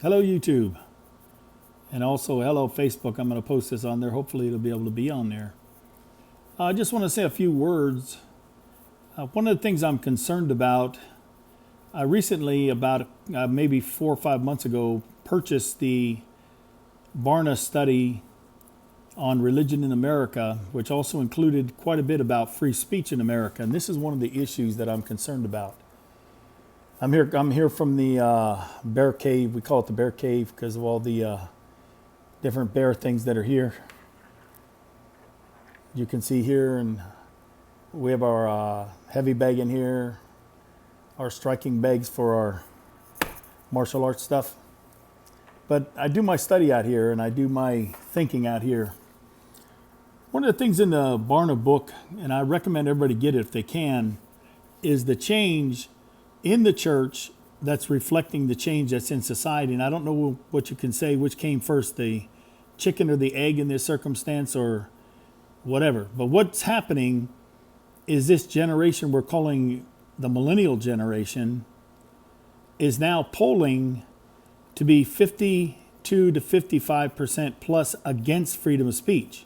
Hello, YouTube. And also, hello, Facebook. I'm going to post this on there. Hopefully, it'll be able to be on there. I just want to say a few words. One of the things I'm concerned about, I recently, about maybe 4 or 5 months ago, purchased the Barna study on religion in America, which also included quite a bit about free speech in America. And this is one of the issues that I'm concerned about. I'm here from the bear cave. We call it the bear cave because of all the different bear things that are here. You can see here, and we have our heavy bag in here, our striking bags for our martial arts stuff. But I do my study out here, and I do my thinking out here. One of the things in the Barna book, and I recommend everybody get it if they can, is the change in the church that's reflecting the change that's in society. And I don't know what you can say, which came first, the chicken or the egg in this circumstance or whatever. But what's happening is this generation we're calling the millennial generation is now polling to be 52 to 55% plus against freedom of speech.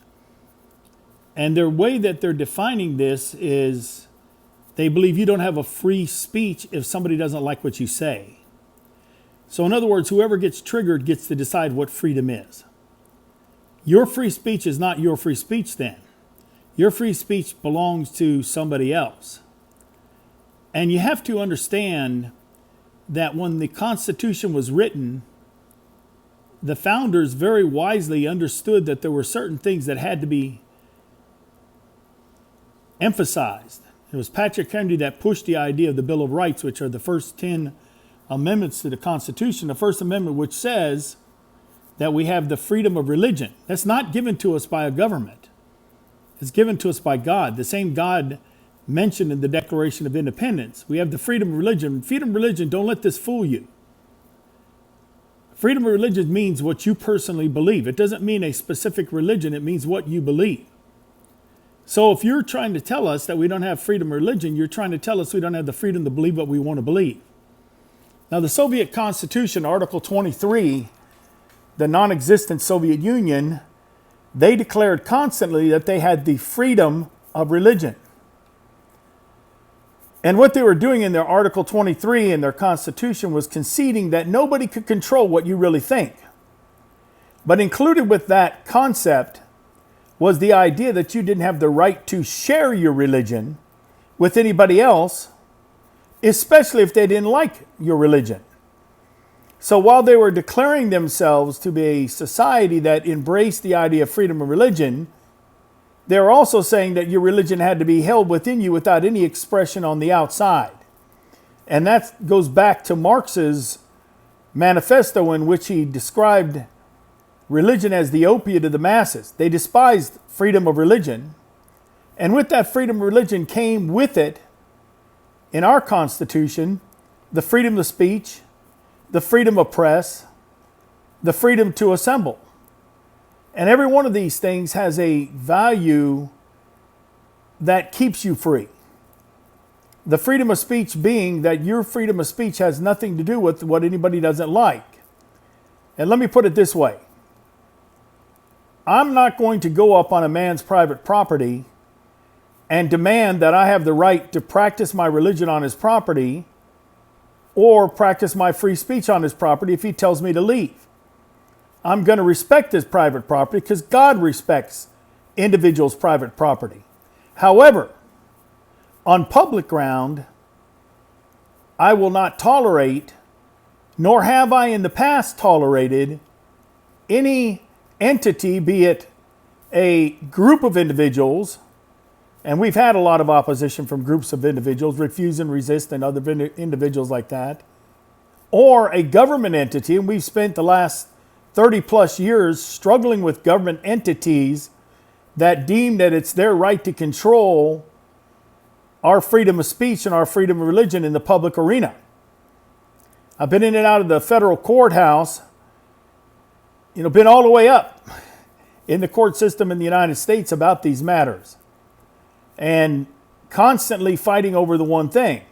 And their way that they're defining this is they believe you don't have a free speech if somebody doesn't like what you say. So in other words, whoever gets triggered gets to decide what freedom is. Your free speech is not your free speech then. Your free speech belongs to somebody else. And you have to understand that when the Constitution was written, the founders very wisely understood that there were certain things that had to be emphasized. It was Patrick Henry that pushed the idea of the Bill of Rights, which are the first 10 amendments to the Constitution. The First Amendment, which says that we have the freedom of religion. That's not given to us by a government. It's given to us by God, the same God mentioned in the Declaration of Independence. We have the freedom of religion. Freedom of religion, don't let this fool you. Freedom of religion means what you personally believe. It doesn't mean a specific religion. It means what you believe. So if you're trying to tell us that we don't have freedom of religion, you're trying to tell us we don't have the freedom to believe what we want to believe. Now, the Soviet Constitution, Article 23, the non-existent Soviet Union, they declared constantly that they had the freedom of religion. And what they were doing in their Article 23 in their Constitution was conceding that nobody could control what you really think. But included with that concept was the idea that you didn't have the right to share your religion with anybody else, especially if they didn't like your religion. So while they were declaring themselves to be a society that embraced the idea of freedom of religion, they were also saying that your religion had to be held within you without any expression on the outside. And that goes back to Marx's manifesto, in which he described religion as the opiate of the masses. They despised freedom of religion. And with that freedom of religion came with it, in our Constitution, the freedom of speech, the freedom of press, the freedom to assemble. And every one of these things has a value that keeps you free. The freedom of speech being that your freedom of speech has nothing to do with what anybody doesn't like. And let me put it this way. I'm not going to go up on a man's private property and demand that I have the right to practice my religion on his property or practice my free speech on his property if he tells me to leave. I'm going to respect his private property because God respects individuals' private property. However, on public ground, I will not tolerate, nor have I in the past tolerated, any entity, be it a group of individuals, and we've had a lot of opposition from groups of individuals, Refuse and Resist and other individuals like that, or a government entity, and we've spent the last 30 plus years struggling with government entities that deem that it's their right to control our freedom of speech and our freedom of religion in the public arena. I've been in and out of the federal courthouse, been all the way up in the court system in the United States about these matters, and constantly fighting over the one thing.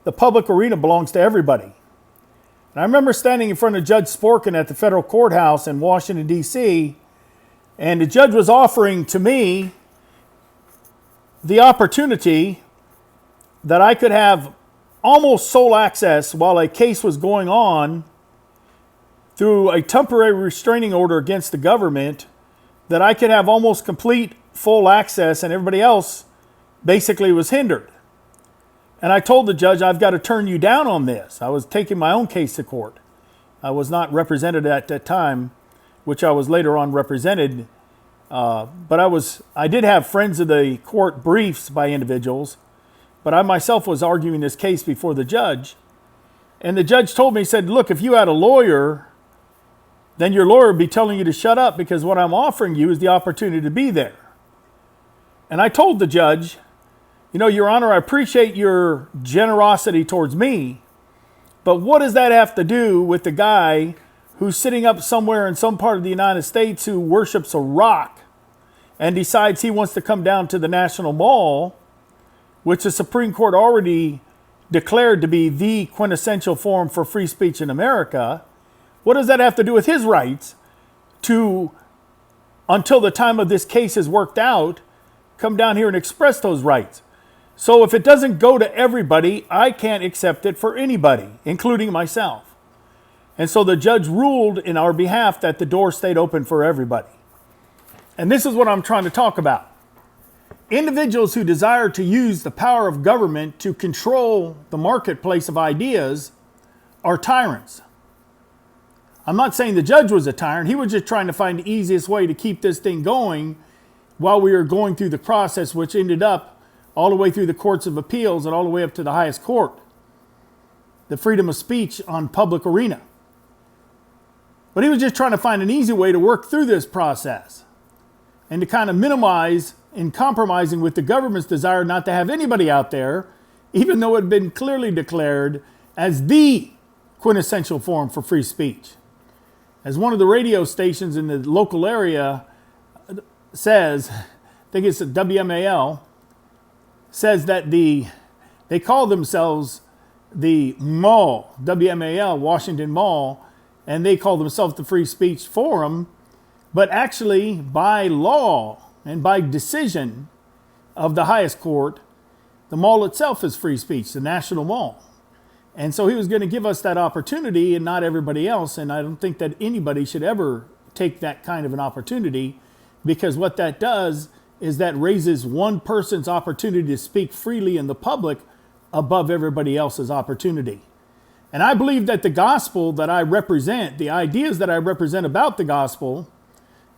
The public arena belongs to everybody. And I remember standing in front of Judge Sporkin at the federal courthouse in Washington, D.C., and the judge was offering to me the opportunity that I could have almost sole access while a case was going on through a temporary restraining order against the government, that I could have almost complete full access and everybody else basically was hindered. And I told the judge, I've got to turn you down on this. I was taking my own case to court. I was not represented at that time, which I was later on represented. But I did have friends of the court briefs by individuals, but I myself was arguing this case before the judge. And the judge told me, he said, look, if you had a lawyer, then your lawyer would be telling you to shut up, because what I'm offering you is the opportunity to be there. And I told the judge, you know, Your Honor, I appreciate your generosity towards me, but what does that have to do with the guy who's sitting up somewhere in some part of the United States who worships a rock and decides he wants to come down to the National Mall, which the Supreme Court already declared to be the quintessential forum for free speech in America? What does that have to do with his rights to, until the time of this case is worked out, come down here and express those rights? So if it doesn't go to everybody, I can't accept it for anybody, including myself. And so the judge ruled in our behalf that the door stayed open for everybody. And this is what I'm trying to talk about. Individuals who desire to use the power of government to control the marketplace of ideas are tyrants. I'm not saying the judge was a tyrant. He was just trying to find the easiest way to keep this thing going while we were going through the process, which ended up all the way through the courts of appeals and all the way up to the highest court, the freedom of speech on public arena. But he was just trying to find an easy way to work through this process and to kind of minimize and compromising with the government's desire not to have anybody out there, even though it had been clearly declared as the quintessential forum for free speech. As one of the radio stations in the local area says, I think it's WMAL, says that they call themselves the Mall, WMAL, Washington Mall, and they call themselves the Free Speech Forum, but actually by law and by decision of the highest court, the mall itself is free speech, the National Mall. And so he was going to give us that opportunity and not everybody else, and I don't think that anybody should ever take that kind of an opportunity, because what that does is that raises one person's opportunity to speak freely in the public above everybody else's opportunity. And I believe that the gospel that I represent, the ideas that I represent about the gospel,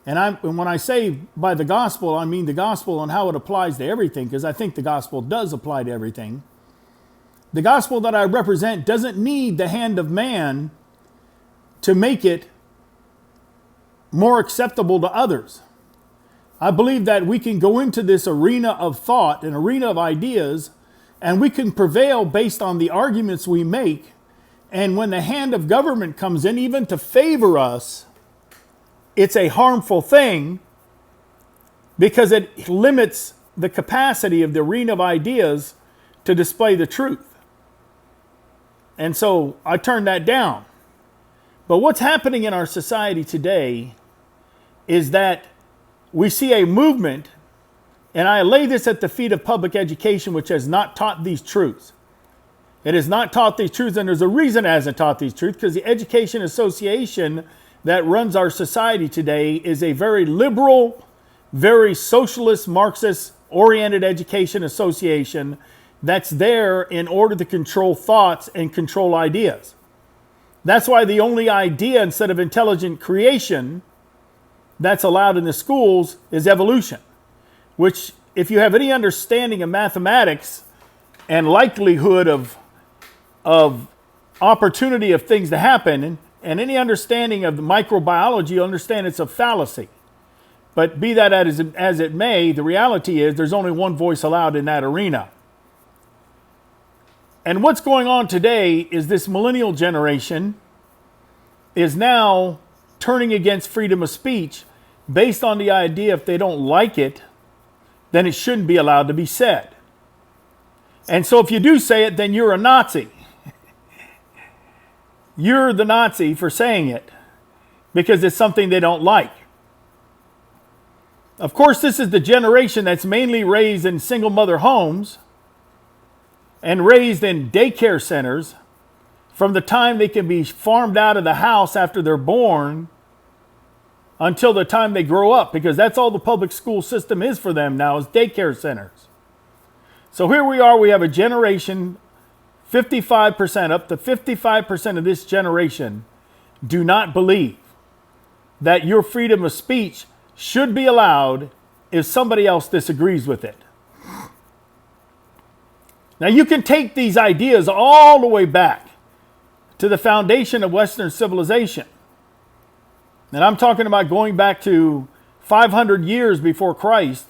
and when I say by the gospel, I mean the gospel and how it applies to everything, because I think the gospel does apply to everything. The gospel that I represent doesn't need the hand of man to make it more acceptable to others. I believe that we can go into this arena of thought, an arena of ideas, and we can prevail based on the arguments we make. And when the hand of government comes in, even to favor us, it's a harmful thing because it limits the capacity of the arena of ideas to display the truth. And so I turned that down. But what's happening in our society today is that we see a movement, and I lay this at the feet of public education, which has not taught these truths. It has not taught these truths, and there's a reason it hasn't taught these truths, because the Education Association that runs our society today is a very liberal, very socialist, Marxist-oriented education association that's there in order to control thoughts and control ideas. That's why the only idea instead of intelligent creation that's allowed in the schools is evolution, which, if you have any understanding of mathematics and likelihood of opportunity of things to happen, and any understanding of the microbiology, you'll understand it's a fallacy. But be that as it may, the reality is there's only one voice allowed in that arena. And what's going on today is this millennial generation is now turning against freedom of speech based on the idea if they don't like it, then it shouldn't be allowed to be said. And so if you do say it, then you're a Nazi. you're the Nazi for saying it because it's something they don't like. Of course, this is the generation that's mainly raised in single mother homes and raised in daycare centers from the time they can be farmed out of the house after they're born until the time they grow up, because that's all the public school system is for them now, is daycare centers. So here we are, we have a generation, 55%, up to 55% of this generation do not believe that your freedom of speech should be allowed if somebody else disagrees with it. Now you can take these ideas all the way back to the foundation of Western civilization. And I'm talking about going back to 500 years before Christ,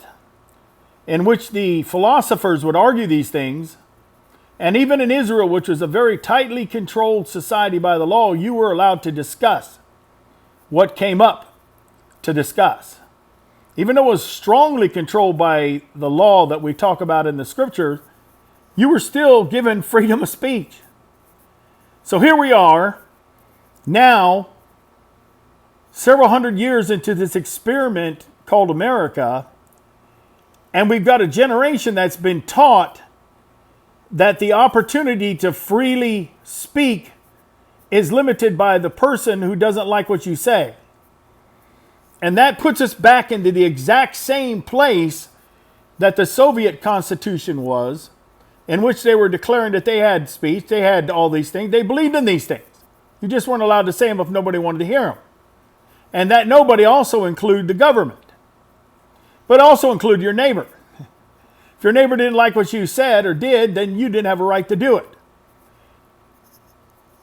in which the philosophers would argue these things. And even in Israel, which was a very tightly controlled society by the law, you were allowed to discuss what came up to discuss. Even though it was strongly controlled by the law that we talk about in the scriptures, you were still given freedom of speech. So here we are, now, several hundred years into this experiment called America, and we've got a generation that's been taught that the opportunity to freely speak is limited by the person who doesn't like what you say. And that puts us back into the exact same place that the Soviet Constitution was, in which they were declaring that they had speech, they had all these things, they believed in these things. You just weren't allowed to say them if nobody wanted to hear them. And that nobody also include the government, but also include your neighbor. If your neighbor didn't like what you said or did, then you didn't have a right to do it.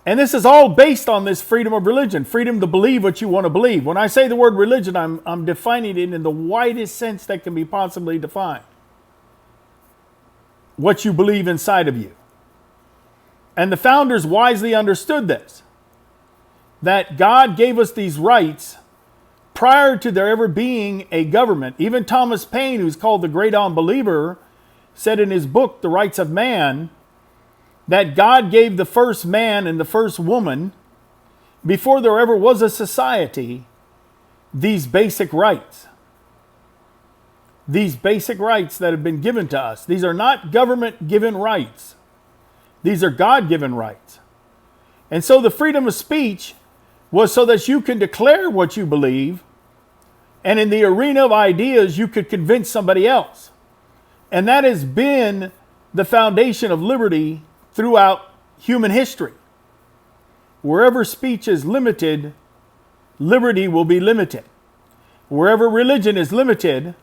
And this is all based on this freedom of religion, freedom to believe what you want to believe. When I say the word religion, I'm defining it in the widest sense that can be possibly defined. What you believe inside of you. And the founders wisely understood this, that God gave us these rights prior to there ever being a government. Even Thomas Paine, who's called the great unbeliever, said in his book, The Rights of Man, that God gave the first man and the first woman, before there ever was a society, these basic rights. These basic rights that have been given to us. These are not government-given rights. These are God-given rights. And so the freedom of speech was so that you can declare what you believe, and in the arena of ideas, you could convince somebody else. And that has been the foundation of liberty throughout human history. Wherever speech is limited, liberty will be limited. Wherever religion is limited,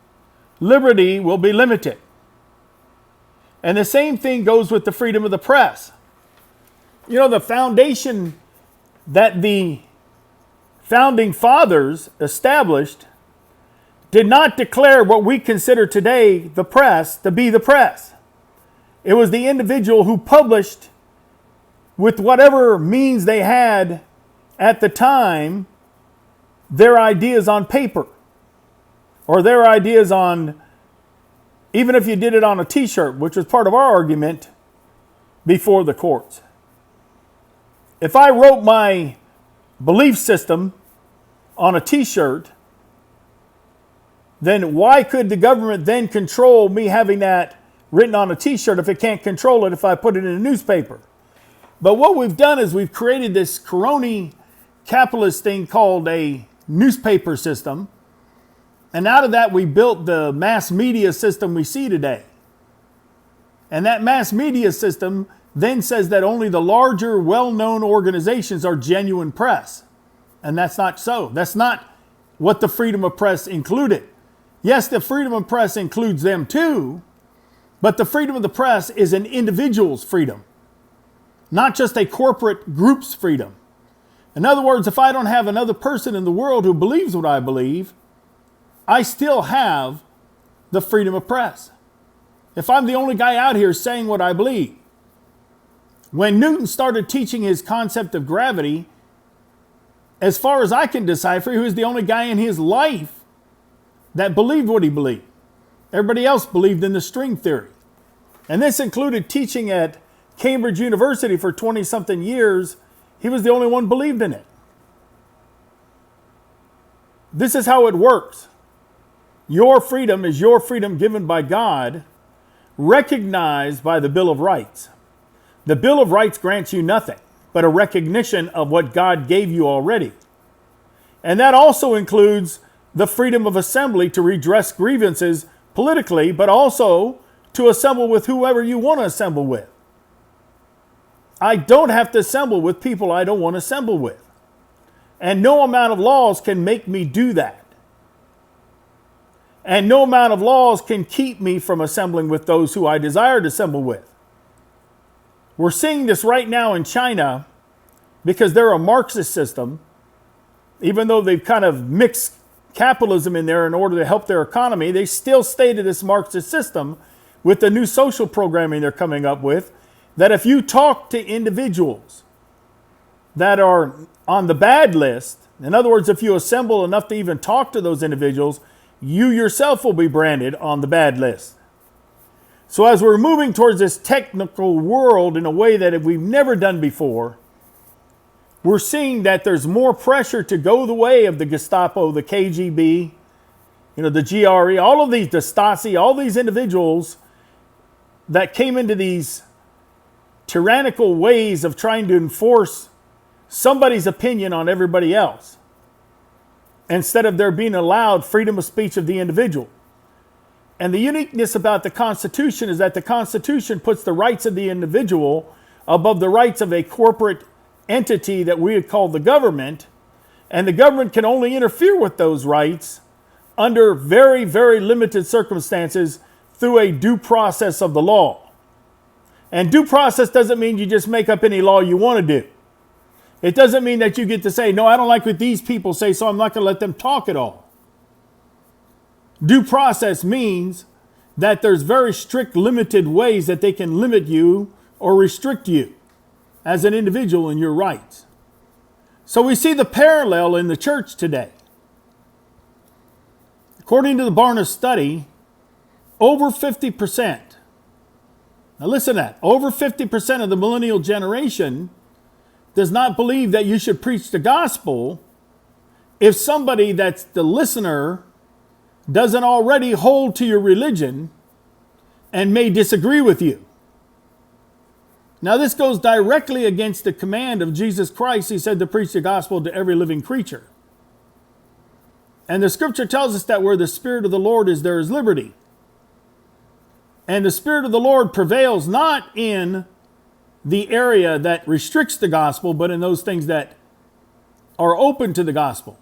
liberty will be limited. And the same thing goes with the freedom of the press. You know, the foundation that the founding fathers established did not declare what we consider today the press to be the press. It was the individual who published with whatever means they had at the time their ideas on paper, or their ideas on, even if you did it on a t-shirt, which was part of our argument before the courts. If I wrote my belief system on a t-shirt, then why could the government then control me having that written on a t-shirt if it can't control it if I put it in a newspaper? But what we've done is we've created this crony capitalist thing called a newspaper system. And out of that, we built the mass media system we see today. And that mass media system then says that only the larger, well-known organizations are genuine press. And that's not so. That's not what the freedom of press included. Yes, the freedom of press includes them too, but the freedom of the press is an individual's freedom, not just a corporate group's freedom. In other words, if I don't have another person in the world who believes what I believe, I still have the freedom of press. If I'm the only guy out here saying what I believe. When Newton started teaching his concept of gravity, as far as I can decipher, he was the only guy in his life that believed what he believed. Everybody else believed in the string theory. And this included teaching at Cambridge University for 20-something years He was the only one who believed in it. This is how it works. Your freedom is your freedom given by God, recognized by the Bill of Rights. The Bill of Rights grants you nothing but a recognition of what God gave you already. And that also includes the freedom of assembly to redress grievances politically, but also to assemble with whoever you want to assemble with. I don't have to assemble with people I don't want to assemble with. And no amount of laws can make me do that. And no amount of laws can keep me from assembling with those who I desire to assemble with. We're seeing this right now in China because they're a Marxist system. Even though they've kind of mixed capitalism in there in order to help their economy, they still stay to this Marxist system with the new social programming they're coming up with, that if you talk to individuals that are on the bad list, in other words, if you assemble enough to even talk to those individuals, you yourself will be branded on the bad list. So as we're moving towards this technical world in a way that we've never done before, we're seeing that there's more pressure to go the way of the Gestapo, the KGB, the GRE, all of these, the Stasi, all these individuals that came into these tyrannical ways of trying to enforce somebody's opinion on everybody else, instead of there being allowed freedom of speech of the individual. And the uniqueness about the Constitution is that the Constitution puts the rights of the individual above the rights of a corporate entity that we would call the government, and the government can only interfere with those rights under very, very limited circumstances through a due process of the law. And due process doesn't mean you just make up any law you want to do. It doesn't mean that you get to say, no, I don't like what these people say, so I'm not going to let them talk at all. Due process means that there's very strict, limited ways that they can limit you or restrict you as an individual in your rights. So we see the parallel in the church today. According to the Barna study, over 50%, now listen to that, over 50% of the millennial generation does not believe that you should preach the gospel if somebody that's the listener doesn't already hold to your religion and may disagree with you. Now, this goes directly against the command of Jesus Christ. He said to preach the gospel to every living creature. And the scripture tells us that where the Spirit of the Lord is, there is liberty. And the Spirit of the Lord prevails not in the area that restricts the gospel, but in those things that are open to the gospel.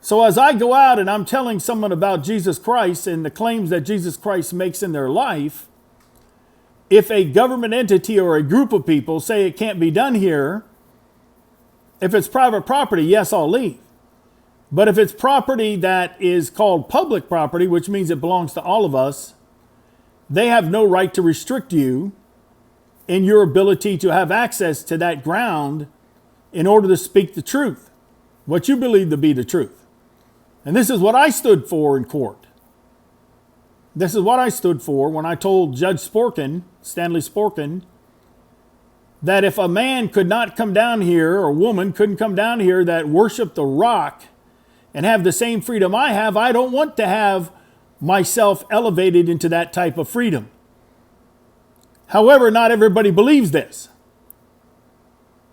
So as I go out and I'm telling someone about Jesus Christ and the claims that Jesus Christ makes in their life, if a government entity or a group of people say it can't be done here, if it's private property, yes, I'll leave. But if it's property that is called public property, which means it belongs to all of us, they have no right to restrict you in your ability to have access to that ground in order to speak the truth, what you believe to be the truth. And this is what I stood for in court. This is what I stood for when I told Judge Sporkin, Stanley Sporkin, that if a man could not come down here, or a woman couldn't come down here that worshiped the rock and have the same freedom I have, I don't want to have myself elevated into that type of freedom. However, not everybody believes this.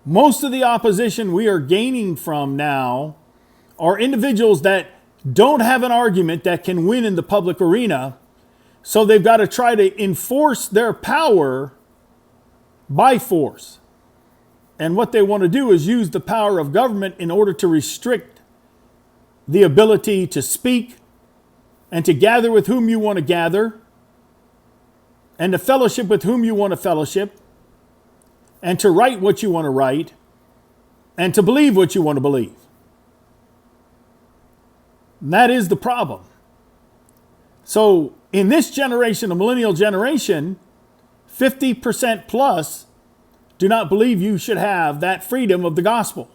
Most of the opposition we are gaining from now are individuals that don't have an argument that can win in the public arena, so they've got to try to enforce their power by force. And what they want to do is use the power of government in order to restrict the ability to speak and to gather with whom you want to gather and to fellowship with whom you want to fellowship and to write what you want to write and to believe what you want to believe. And that is the problem. So in this generation, the millennial generation, 50% plus do not believe you should have that freedom of the gospel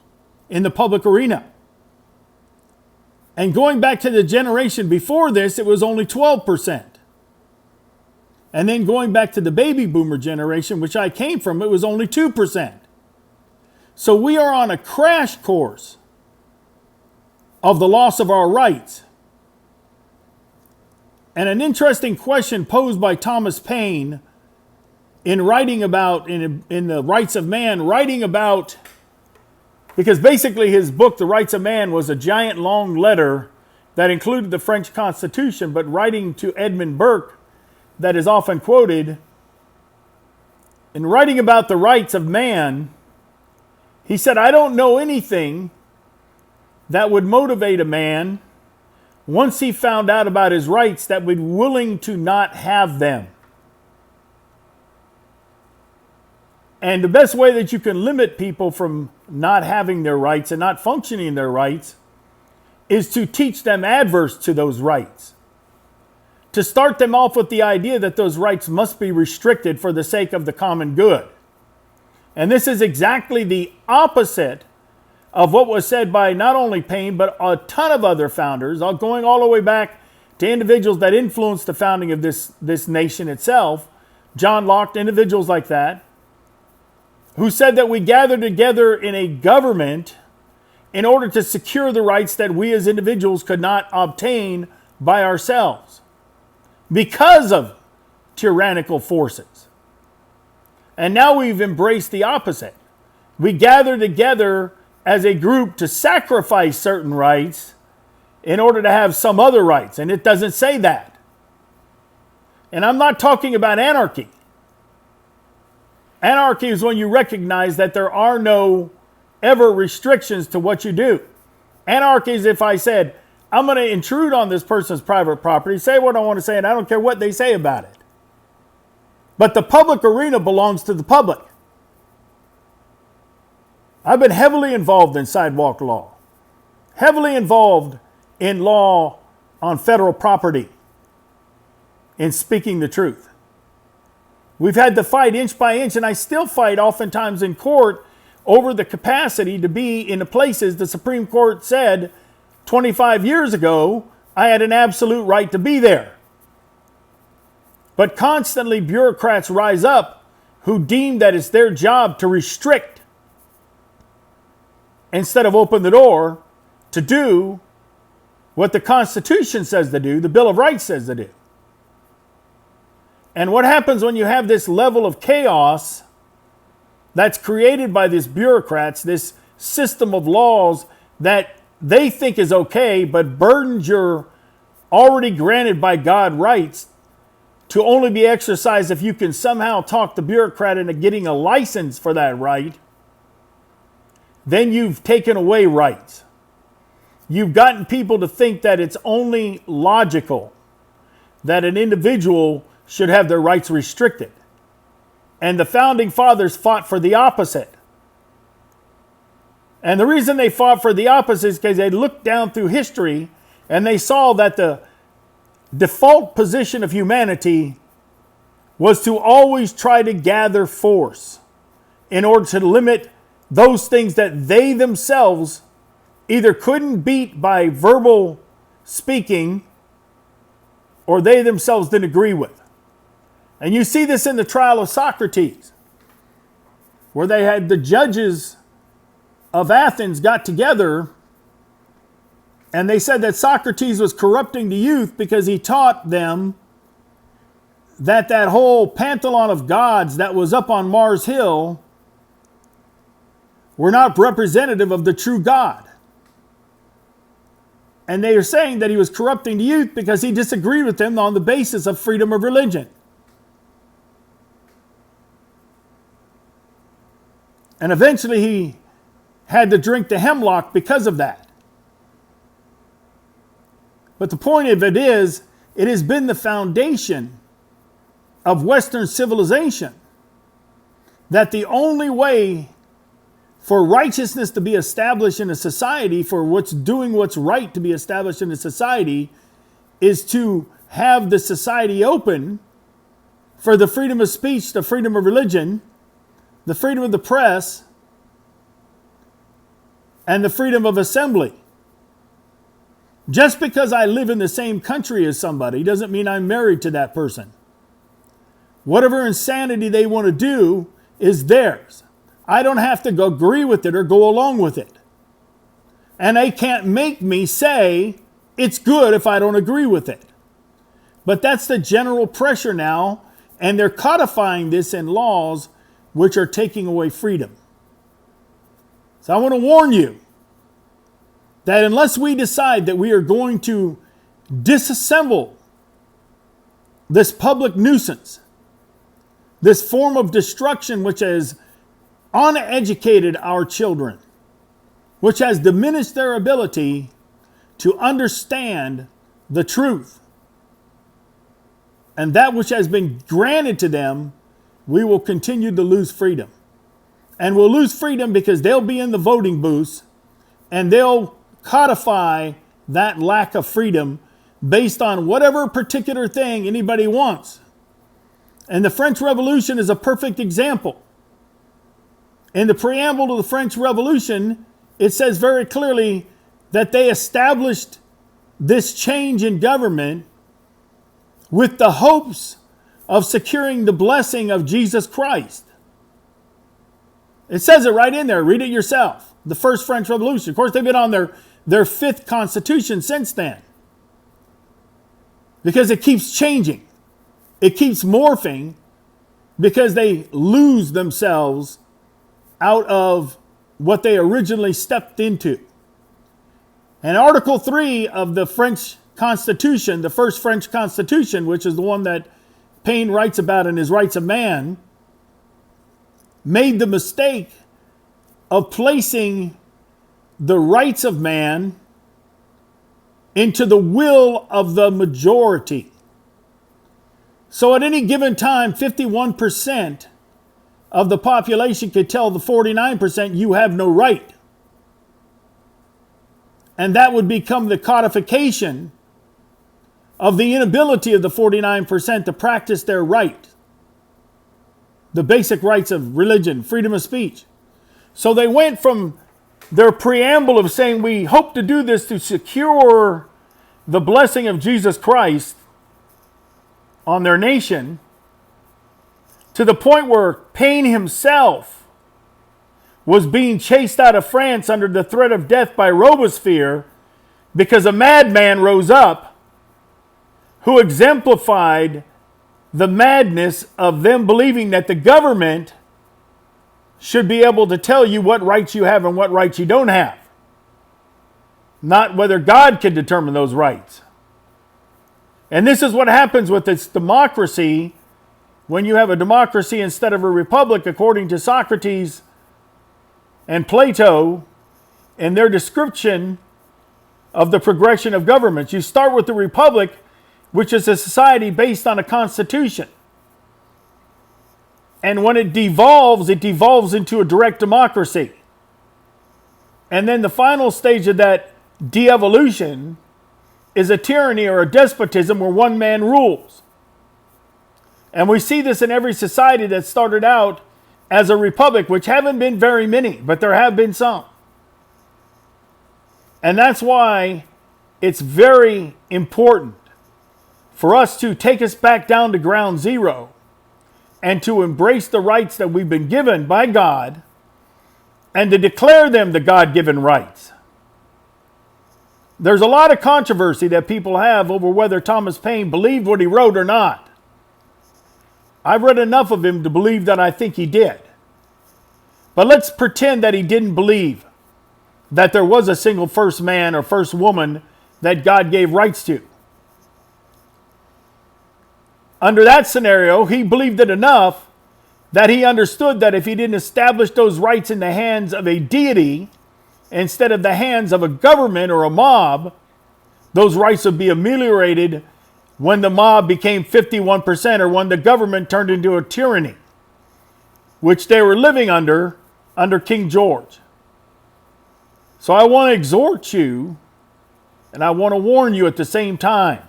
in the public arena. And going back to the generation before this, it was only 12%. And then going back to the baby boomer generation, which I came from, it was only 2%. So we are on a crash course of the loss of our rights. And an interesting question posed by Thomas Paine in writing about, in the Rights of Man, writing about, because basically his book, The Rights of Man, was a giant long letter that included the French Constitution, but writing to Edmund Burke, that is often quoted, in writing about the rights of man, he said, I don't know anything that would motivate a man once he found out about his rights that would be willing to not have them. And the best way that you can limit people from not having their rights and not functioning their rights is to teach them adverse to those rights. To start them off with the idea that those rights must be restricted for the sake of the common good. And this is exactly the opposite of what was said by not only Paine, but a ton of other founders, going all the way back to individuals that influenced the founding of this nation itself, John Locke, individuals like that, who said that we gather together in a government in order to secure the rights that we as individuals could not obtain by ourselves because of tyrannical forces. And now we've embraced the opposite. We gather together as a group to sacrifice certain rights in order to have some other rights. And it doesn't say that. And I'm not talking about anarchy. Anarchy is when you recognize that there are no ever restrictions to what you do. Anarchy is if I said, I'm going to intrude on this person's private property, say what I want to say, and I don't care what they say about it. But the public arena belongs to the public. I've been heavily involved in sidewalk law, heavily involved in law on federal property, in speaking the truth. We've had to fight inch by inch, and I still fight oftentimes in court over the capacity to be in the places the Supreme Court said 25 years ago I had an absolute right to be there. But constantly bureaucrats rise up who deem that it's their job to restrict instead of open the door to do what the Constitution says to do, the Bill of Rights says to do. And what happens when you have this level of chaos that's created by these bureaucrats, this system of laws that they think is okay, but burdens your already granted by God rights to only be exercised if you can somehow talk the bureaucrat into getting a license for that right, then you've taken away rights. You've gotten people to think that it's only logical that an individual should have their rights restricted. And the founding fathers fought for the opposite. And the reason they fought for the opposite is because they looked down through history and they saw that the default position of humanity was to always try to gather force in order to limit those things that they themselves either couldn't beat by verbal speaking or they themselves didn't agree with. And you see this in the trial of Socrates, where they had the judges of Athens got together and they said that Socrates was corrupting the youth because he taught them that that whole pantheon of gods that was up on Mars Hill were not representative of the true God. And they are saying that he was corrupting the youth because he disagreed with them on the basis of freedom of religion. And eventually he had to drink the hemlock because of that. But the point of it is, it has been the foundation of Western civilization that the only way for righteousness to be established in a society, for doing what's right to be established in a society, is to have the society open for the freedom of speech, the freedom of religion, the freedom of the press, and the freedom of assembly. Just because I live in the same country as somebody doesn't mean I'm married to that person. Whatever insanity they want to do is theirs. I don't have to go agree with it or go along with it. And they can't make me say it's good if I don't agree with it. But that's the general pressure now, and they're codifying this in laws which are taking away freedom. So I want to warn you that unless we decide that we are going to disassemble this public nuisance, this form of destruction which has uneducated our children, which has diminished their ability to understand the truth, and that which has been granted to them, we will continue to lose freedom. And we'll lose freedom because they'll be in the voting booths and they'll codify that lack of freedom based on whatever particular thing anybody wants. And the French Revolution is a perfect example. In the preamble to the French Revolution, it says very clearly that they established this change in government with the hopes of securing the blessing of Jesus Christ. It says it right in there. Read it yourself. The first French Revolution. Of course, they've been on their fifth constitution since then. Because it keeps changing. It keeps morphing because they lose themselves out of what they originally stepped into. And Article 3 of the French Constitution, the first French Constitution, which is the one that Paine writes about in his Rights of Man, made the mistake of placing the rights of man into the will of the majority. So at any given time, 51% of the population could tell the 49% you have no right. And that would become the codification of the inability of the 49% to practice their right. The basic rights of religion, freedom of speech. So they went from their preamble of saying we hope to do this to secure the blessing of Jesus Christ on their nation, to the point where Paine himself was being chased out of France under the threat of death by Robespierre because a madman rose up who exemplified the madness of them believing that the government should be able to tell you what rights you have and what rights you don't have. Not whether God can determine those rights. And this is what happens with this democracy when you have a democracy instead of a republic, according to Socrates and Plato in their description of the progression of governments. You start with the republic, which is a society based on a constitution. And when it devolves into a direct democracy. And then the final stage of that de-evolution is a tyranny or a despotism where one man rules. And we see this in every society that started out as a republic, which haven't been very many, but there have been some. And that's why it's very important for us to take us back down to ground zero and to embrace the rights that we've been given by God and to declare them the God-given rights. There's a lot of controversy that people have over whether Thomas Paine believed what he wrote or not. I've read enough of him to believe that I think he did. But let's pretend that he didn't believe that there was a single first man or first woman that God gave rights to. Under that scenario, he believed it enough that he understood that if he didn't establish those rights in the hands of a deity instead of the hands of a government or a mob, those rights would be ameliorated when the mob became 51% or when the government turned into a tyranny, which they were living under King George. So I want to exhort you, and I want to warn you at the same time.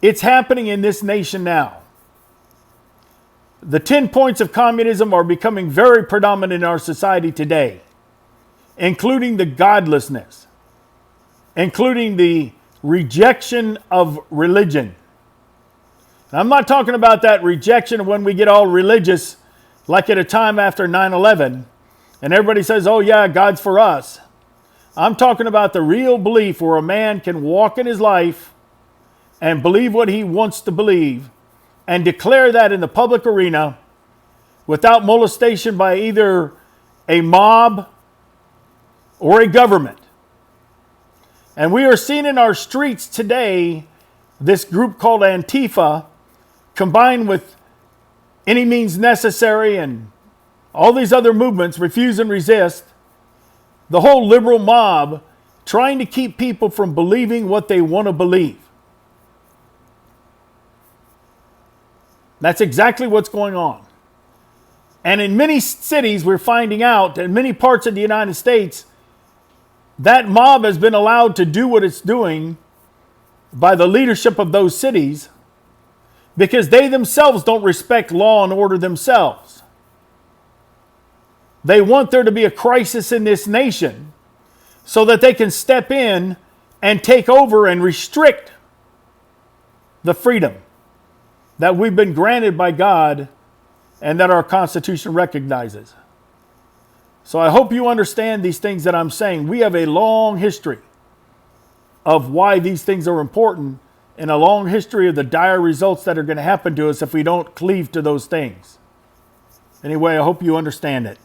It's happening in this nation now. The 10 points of communism are becoming very predominant in our society today, including the godlessness, including the rejection of religion. And I'm not talking about that rejection when we get all religious like at a time after 9/11, and everybody says, oh yeah, God's for us. I'm talking about the real belief where a man can walk in his life and believe what he wants to believe and declare that in the public arena without molestation by either a mob or a government. And we are seeing in our streets today this group called Antifa, combined with Any Means Necessary and all these other movements, Refuse and Resist, the whole liberal mob trying to keep people from believing what they want to believe. That's exactly what's going on. And in many cities, we're finding out, in many parts of the United States, that mob has been allowed to do what it's doing by the leadership of those cities because they themselves don't respect law and order themselves. They want there to be a crisis in this nation so that they can step in and take over and restrict the freedom that we've been granted by God and that our Constitution recognizes. So I hope you understand these things that I'm saying. We have a long history of why these things are important and a long history of the dire results that are going to happen to us if we don't cleave to those things. Anyway, I hope you understand it.